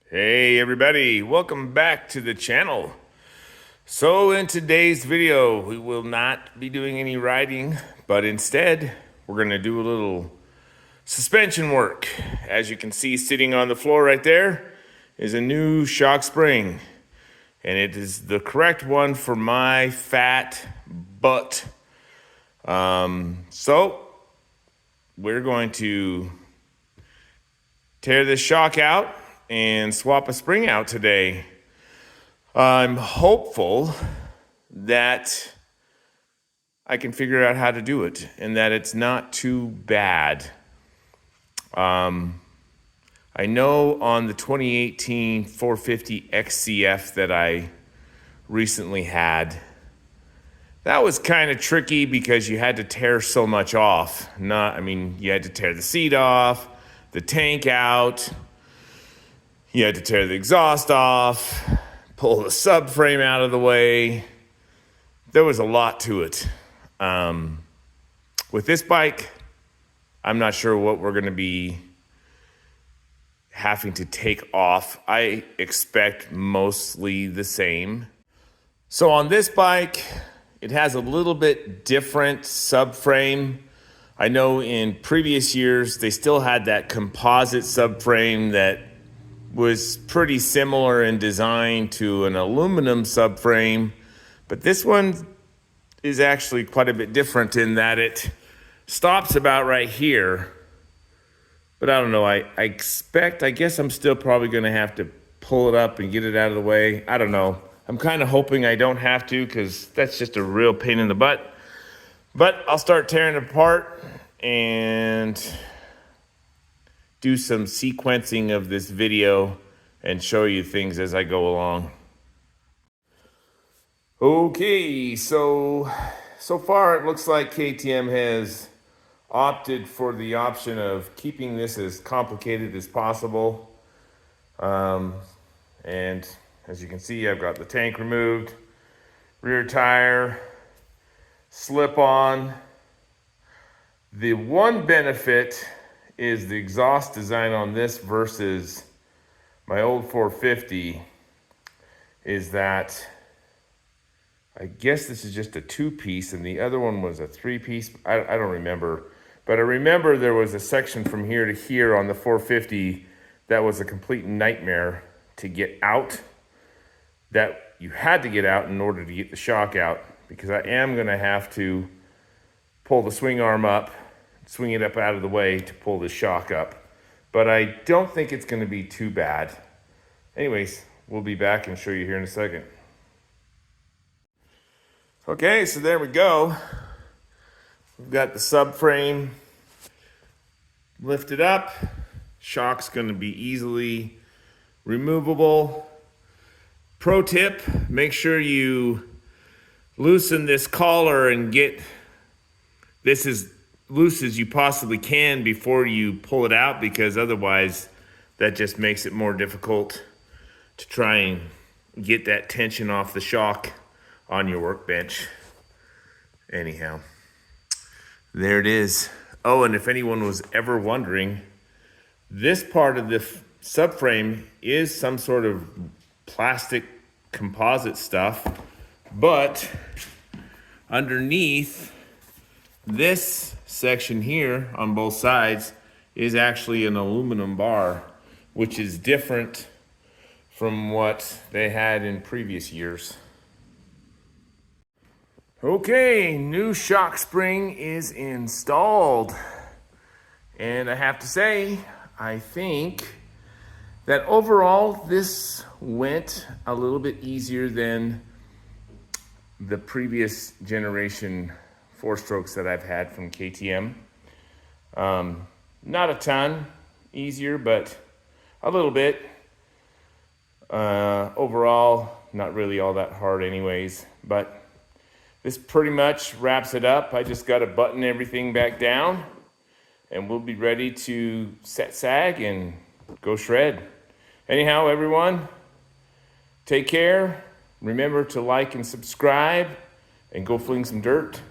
Hey everybody, welcome back to the channel. So in today's video, we will not be doing any riding, but instead we're going to do a little suspension work. As you can see sitting on the floor right there is a new shock spring, and it is the correct one for my fat butt. So we're going to tear this shock out and swap a spring out today. I'm hopeful that I can figure out how to do it and that it's not too bad. I know on the 2018 450 XCF that I recently had, that was kind of tricky because you had to tear so much off. You had to tear the seat off, the tank out, you had to tear the exhaust off, pull the subframe out of the way. There was a lot to it. With this bike, I'm not sure what we're going to be having to take off. I expect mostly the same. So on this bike, it has a little bit different subframe. I know in previous years, they still had that composite subframe that was pretty similar in design to an aluminum subframe, but this one is actually quite a bit different in that it stops about right here. But I don't know, I guess I'm still probably gonna have to pull it up and get it out of the way. I don't know. I'm kind of hoping I don't have to, because that's just a real pain in the butt. But I'll start tearing it apart and do some sequencing of this video and show you things as I go along. Okay, so far it looks like KTM has opted for the option of keeping this as complicated as possible. And as you can see, I've got the tank removed, rear tire, slip on. The one benefit is the exhaust design on this versus my old 450 is that I guess this is just a 2-piece and the other one was a 3-piece. I don't remember, but I remember there was a section from here to here on the 450 that was a complete nightmare to get out, that you had to get out in order to get the shock out, because I am gonna have to pull the swing arm up, swing it up out of the way to pull the shock up. But I don't think it's gonna be too bad. Anyways, we'll be back and show you here in a second. Okay, so there we go. We've got the subframe lifted up. Shock's gonna be easily removable. Pro tip, make sure you loosen this collar and get this as loose as you possibly can before you pull it out, because otherwise that just makes it more difficult to try and get that tension off the shock on your workbench. Anyhow, there it is. Oh, and if anyone was ever wondering, this part of the subframe is some sort of plastic composite stuff, but underneath this section here on both sides is actually an aluminum bar, which is different from what they had in previous years. Okay, new shock spring is installed. And I have to say, I think that overall this went a little bit easier than the previous generation 4-strokes that I've had from KTM. Not a ton easier, but a little bit. Overall, not really all that hard anyways, but this pretty much wraps it up. I just got to button everything back down and we'll be ready to set sag and go shred. Anyhow, everyone, take care. Remember to like and subscribe and go fling some dirt.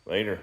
Later.